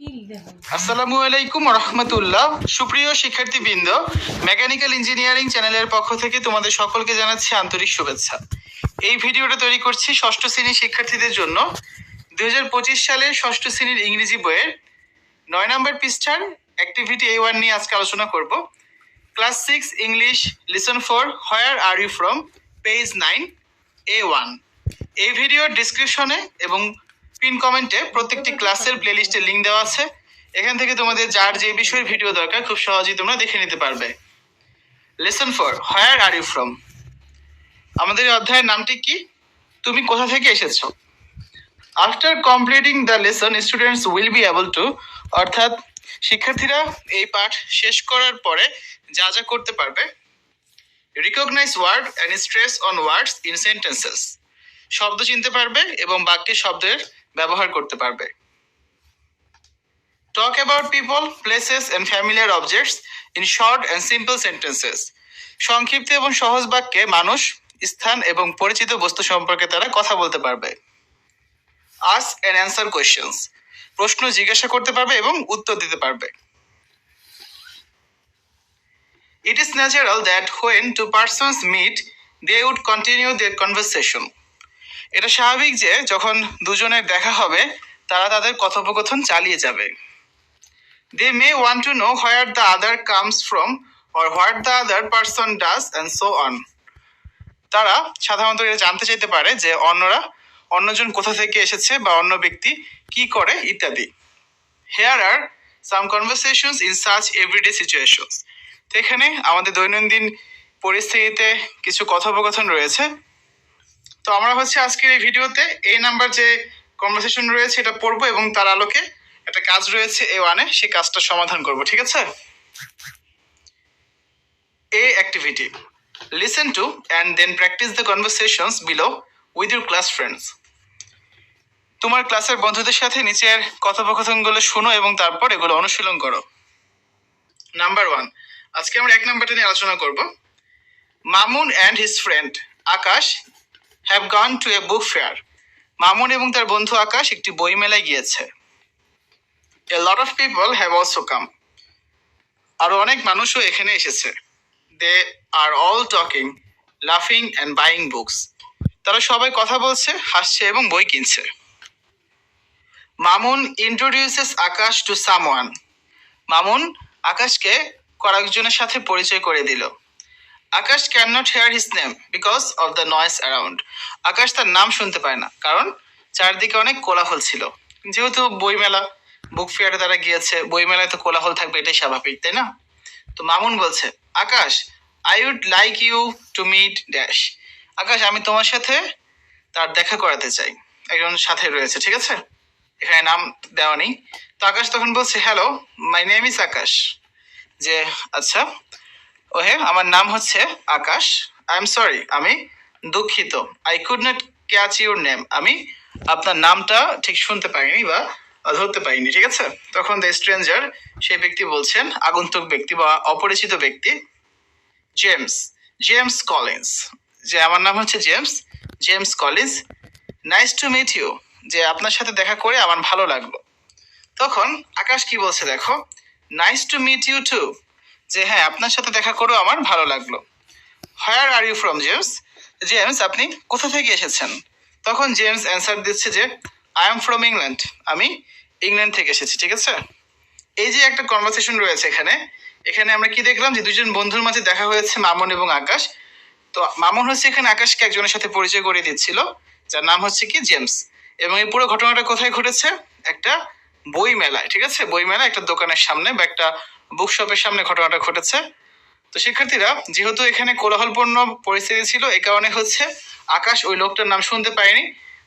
আসসালামু আলাইকুম রহমতুল্লাহ। সুপ্রিয় শিক্ষার্থীবৃন্দ, মেকানিক্যাল ইঞ্জিনিয়ারিং চ্যানেলের পক্ষ থেকে তোমাদের সকলকে জানাচ্ছি আন্তরিক শুভেচ্ছা। এই ভিডিওটা তৈরি করছি ষষ্ঠ শ্রেণীর শিক্ষার্থীদের জন্য। 2025 সালের ষষ্ঠ শ্রেণীর ইংরেজি বইয়ের 9 নম্বর পৃষ্ঠার অ্যাক্টিভিটি A1 নিয়ে আজকে আলোচনা করব। Class 6 English lesson 4 where are you from, page 9 A1। এই ভিডিওর ডিসক্রিপশনে এবং পিন কমেন্টে প্রত্যেকটি ক্লাসের প্লেলিস্টের লিঙ্ক দেওয়া আছে। এখান থেকে তোমাদের যার যে বিষয়ের ভিডিও দরকার খুব সহজেই তোমরা দেখে নিতে পারবে। Lesson 4 where are you from. আমাদের এই অধ্যায়ের নামটি কি? তুমি কোথা থেকে এসেছো। After completing the lesson students will be able to, অর্থাৎ শিক্ষার্থীরা এই পাঠ শেষ করার পরে যা যা করতে পারবে, recognize word and stress on words in sentences, শব্দ চিনতে পারবে এবং বাক্যে শব্দের ব্যবহার করতে পারবে। Talk about people, places and familiar objects in short and simple sentences, সংক্ষিপ্ত এবং সহজ বাক্যে মানুষ, স্থান এবং পরিচিত বস্তু সম্পর্কে তারা কথা বলতে পারবে। আস্ক অ্যান্ড অ্যান্সার কোয়েশ্চেনস, প্রশ্ন জিজ্ঞাসা করতে পারবে এবং উত্তর দিতে পারবে। It is natural that when two persons meet, they would continue their conversation. এটা স্বাভাবিক যে যখন দুজনের দেখা হবে তারা তাদের কথোপকথন চালিয়ে যাবে। They may want to know where the other comes from or what the other person does and so on. তারা সাধারণত এটা জানতে চাইতে পারে যে অন্যজন কোথা থেকে এসেছে বা অন্য ব্যক্তি কি করে ইত্যাদি। Here are some conversations in such everyday situations. তো এখানে আমাদের দৈনন্দিন পরিস্থিতিতে কিছু কথোপকথন রয়েছে। তো আমরা আজকের এই ভিডিওতে এই নাম্বার যে কনভারসেশন রয়েছে এটা পড়বো এবং তার আলোকে একটা কাজ রয়েছে A1 এ, সেই কাজটা সমাধান করব। ঠিক আছে? A activity: listen to and then practice the conversations below with your class friends. তোমার ক্লাসের বন্ধুদের সাথে নিচের কথোপকথনগুলো শোনো এবং তারপর এগুলো অনুশীলন করো। নাম্বার 1, আজকে আমরা 1 নাম্বারটা নিয়ে আলোচনা করব। Mamun and his friend Akash have gone to A book fair. Mamun এবং তার বন্ধু আকাশ একটি বই মেলায় গিয়েছে। A lot of people have also come. আরো অনেক মানুষও এখানে এসেছে। They are all talking, laughing and buying books. তারা সবাই কথা বলছে, হাসছে এবং বই কিনছে। Mamun introduces Akash to someone. Mamun আকাশকে কয়েকজনের সাথে পরিচয় করে দিল। Akash can not hear his name because of the noise around. Akash তার নাম শুনতে পায় না কারণ চারদিকে অনেক কোলাহল ছিল। যেহেতু বইমেলা, বুক ফেয়ারে তারা গিয়েছে, বইমেলায় তো কোলাহল থাকবে, এটাই স্বাভাবিক, তাই না? তো মামুন বলছে, Akash I would like you to meet dash. Akash আমি তোমার সাথে তার দেখা করাতে চাই। একজন সাথে রয়েছে, ঠিক আছে, এখানে নাম দেওয়া নেই। তো আকাশ তখন বলছে, হ্যালো মাই নেম ইজ আকাশ। যে আচ্ছা, ওহে আমার নাম হচ্ছে আকাশ। আই এম সরি, আমি দুঃখিত। I could not catch your name, আমি আপনার নামটা ঠিক শুনতে পাইনি বা ধরতে পাইনি। ঠিক আছে? তখন দ্য স্ট্রেঞ্জার, সেই ব্যক্তি বলছেন, আগন্তুক ব্যক্তি বা অপরিচিত ব্যক্তি, জেমস কলিন্স, যে আমার নাম হচ্ছে James Collins. Nice to meet you, যে আপনার সাথে দেখা করে আমার ভালো লাগলো। তখন আকাশ কি বলছে দেখো, nice to meet you too, যে হ্যাঁ আপনার সাথে দেখা করেও আমার ভালো লাগলো। Where are you from James, আপনি কোথা থেকে এসেছেন? তখন জেমস অ্যান্সার দিচ্ছে যে আই এম ফ্রম ইংল্যান্ড, আমি ইংল্যান্ড থেকে এসেছি। ঠিক আছে? এই যে একটা কনভারসেশন রয়েছে এখানে আমরা কি দেখলাম, যে দুজন বন্ধুর মাঝে দেখা হয়েছে, মামুন এবং আকাশ। তো মামুন এখানে আকাশকে একজনের সাথে পরিচয় করিয়ে দিচ্ছিল যার নাম হচ্ছে কি জেমস। এবং এই পুরো ঘটনাটা কোথায় ঘটেছে? একটা বই মেলায়। ঠিক আছে? বই মেলা একটা দোকানের সামনে বা একটা বুকশপের সামনে ঘটনাটা ঘটেছে। তো শিক্ষার্থীরা, যেহেতু এখানে কোলাহলপূর্ণ পরিস্থিতি ছিল, এই কারণে আকাশ ওই লোকটার নাম শুনতে পায়নি।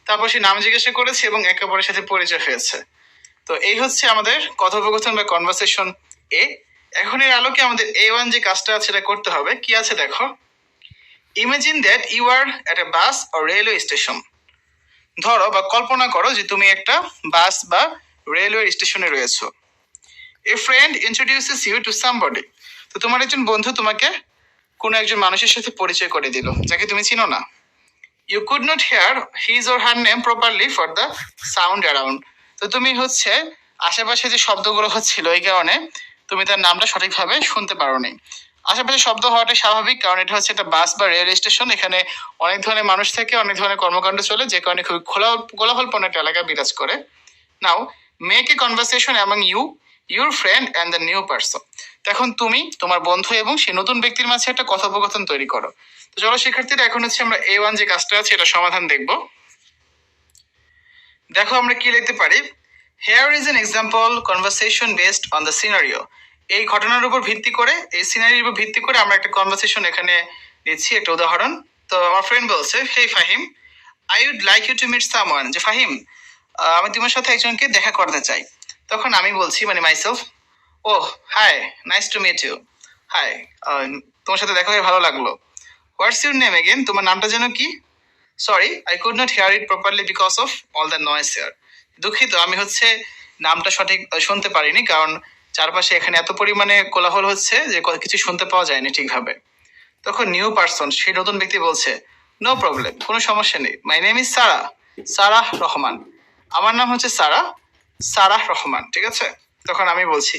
তারপর সে নাম জিজ্ঞাসা করেছে এবং একে অপরের সাথে পরিচয় হয়েছে। তো এই আমাদের কথোপকথন বা কনভারসেশন এ। এখন এর আলোকে আমাদের A1 যে কাজটা আছে সেটা করতে হবে। কি আছে দেখো, imagine that you are at a bus or railway station. ধরো বা কল্পনা করো যে তুমি একটা বাস বা রেলওয়ে স্টেশনে রয়েছো। A friend introduces you to somebody. তো তোমার একজন বন্ধু তোমাকে কোনো একজন মানুষের সাথে পরিচয় করে দিল যাকে তুমি চিনো না। You could not hear his or her name properly for the sound around. তো তুমি আশেপাশে যে শব্দগুলো হচ্ছিল এই কারণে তুমি তার নামটা সঠিকভাবে শুনতে পারোনি। আশেপাশে শব্দ হওয়াটা স্বাভাবিক, কারণ এটা হচ্ছে একটা বাস বা রেল স্টেশন। এখানে অনেক ধরনের মানুষ থাকে, অনেক ধরনের কর্মকাণ্ড চলে, যে কারণে খুবই কোলাহলপূর্ণ একটা এলাকা বিরাজ করে। Now make a conversation among you, your friend and the new person. এখন তুমি তোমার বন্ধু এবং সেই নতুন ব্যক্তির মাঝে একটা কথোপকথন তৈরি করো। তো চলো শিক্ষার্থীরা, এখন হচ্ছে আমরা A1 যে কাজটা আছে এটা সমাধান দেখব। দেখো আমরা কি লিখতে পারি। Hair is an example conversation based on the scenario. এই ঘটনার উপর ভিত্তি করে, এই সিনারির উপর ভিত্তি করে আমরা একটা কনভারসেশন এখানে দিচ্ছি, একটা উদাহরণ। তো আমার ফ্রেন্ড বলছে, hey Fahim, I would like you to meet someone, যে ফাহিম আমি তোমার সাথে একজনকে দেখা করতে চাই। তখন আমি বলছি, মানে myself, oh hi, nice to meet you. Hi, তোমার সাথে দেখা হয়ে ভালো লাগলো। হোয়াটস ইউর নেম এগেন, তোমার নামটা যেন কি? Sorry, I could not here it properly because of all the noise here. দুঃখিত, আমি হচ্ছে নামটা সঠিক শুনতে পারিনি, কারণ চারপাশে এখানে এত পরিমাণে কোলাহল হচ্ছে যে কিছু শুনতে পাওয়া যায়নি ঠিকভাবে। তখন নিউ পারসন, সেই নতুন ব্যক্তি বলছে, নো প্রবলেম, কোনো সমস্যা নেই, my name is Sara, Sarah Rahman. আমার নাম হচ্ছে সারাহ রহমান, ঠিক আছে? তখন আমি বলছি,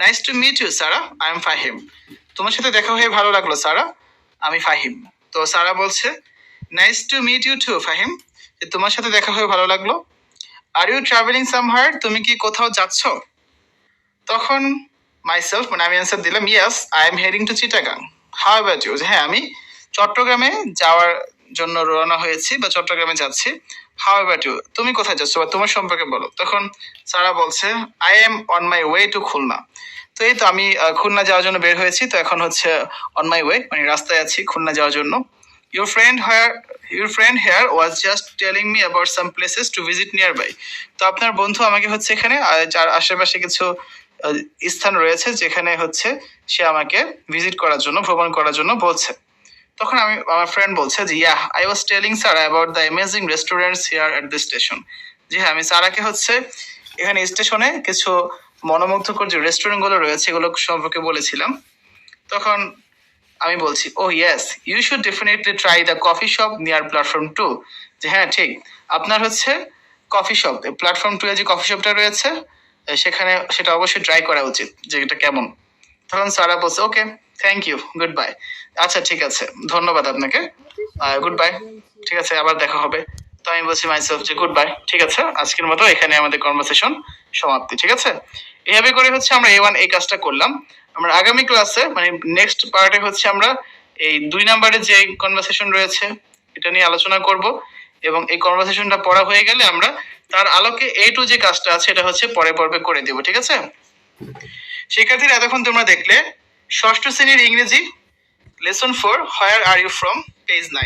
nice to meet you Sara, I am Fahim. তোমার সাথে দেখা হয়ে ভালো লাগলো সারা, আমি ফাহিম। তো সারা বলছে, nice to meet you too Fahim, যে তোমার সাথে দেখা হয়ে ভালো লাগলো। আর ইউ ট্রাভেলিং সামহার, তুমি কি কোথাও যাচ্ছ? তখন মাইসেলফ, মানে আমি অ্যান্সার দিলাম, yes I am heading to Chittagong. How about you, হ্যাঁ আমি চট্টগ্রামে যাওয়ার জন্য রওনা হয়েছি বা চট্টগ্রামে যাচ্ছি। হাউ অ্যাবাউট ইউ, তুমি কোথায় যাচ্ছ বা তোমার সম্পর্কে বলো। তখন সারা বলছে, I am on my way to Khulna. তো এই তো আমি খুলনা যাওয়ার জন্য বের হয়েছি, তো এখন হচ্ছে অন মাই ওয়ে, মানে রাস্তায় আছি খুলনা যাওয়ার জন্য। Your friend here, your friend here was just telling me about some places to visit nearby. তো আপনার বন্ধু আমাকে হচ্ছে এখানে আশেপাশে কিছু স্থান রয়েছে যেখানে হচ্ছে সে আমাকে ভিজিট করার জন্য, ভ্রমণ করার জন্য বলছে। তখন আমি, আমার ফ্রেন্ড বলছে যে, yeah I was telling sir about the amazing restaurants here at the station. জি হ্যাঁ, আমি সারাকে হচ্ছে এখানে স্টেশনে কিছু মনোমুগ্ধকর যে রেস্টুরেন্ট গুলো রয়েছে এগুলো সম্পর্কে বলেছিলাম। তখন আমি বলছি, oh yes, you should definitely try the coffee shop near platform 2। যে হ্যাঁ ঠিক, আপনার হচ্ছে কফি শপ, প্ল্যাটফর্ম 2 এ যে কফি শপটা রয়েছে সেখানে সেটা অবশ্যই ট্রাই করা উচিত, যে এটা কেমন। তখন সারা বলছে, okay thank you, good bye. আচ্ছা ঠিক আছে, ধন্যবাদ আপনাকে, গুড বাই, ঠিক আছে আবার দেখা হবে। তো আমি বলছি মাইসেলফ যে গুড বাই, ঠিক আছে আজকের মতো এখানে আমাদের কনভারসেশন সমাপ্তি, ঠিক আছে? এভাবে করে হচ্ছে আমরা A1 এই কাজটা করলাম। আমরা আগামী ক্লাসে, মানে নেক্সট পার্টে হচ্ছে আমরা এই 2 নম্বরে যে কনভারসেশন রয়েছে এটা নিয়ে আলোচনা করব, এবং এই কনভারসেশনটা পড়া হয়ে গেলে আমরা তার আলোকে A2 যে কাজটা আছে এটা হচ্ছে পরে পর্বে করে দেব, ঠিক আছে? শিক্ষার্থীরা, এতক্ষণ তোমরা দেখলে ষষ্ঠ শ্রেণীর ইংরেজি lesson 4 where are you from, page 9।